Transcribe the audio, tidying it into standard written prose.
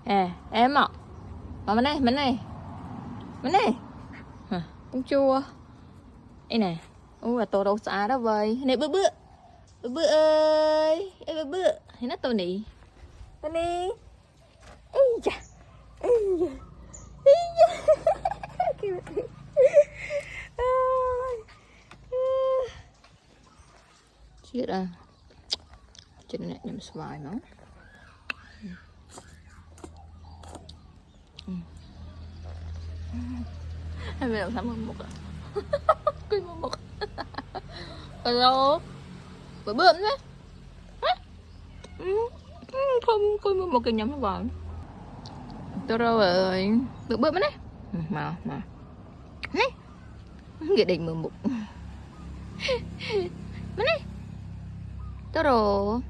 em ạ. Mà bên này cũng chua ấy nè. Và tô đâu xa đó vậy này, bự ơi, bự thì nó tô nỉ bên đi. Ây da, ây da, chết à, chân này nhầm xoài nó. Hai bên làm thắm một à. Cười một alo bữa bữa đấy. Không coi một cái nhóm vào tôi đâu rồi bữa bữa đấy mà này nghị định 11 mấy này tôi rồi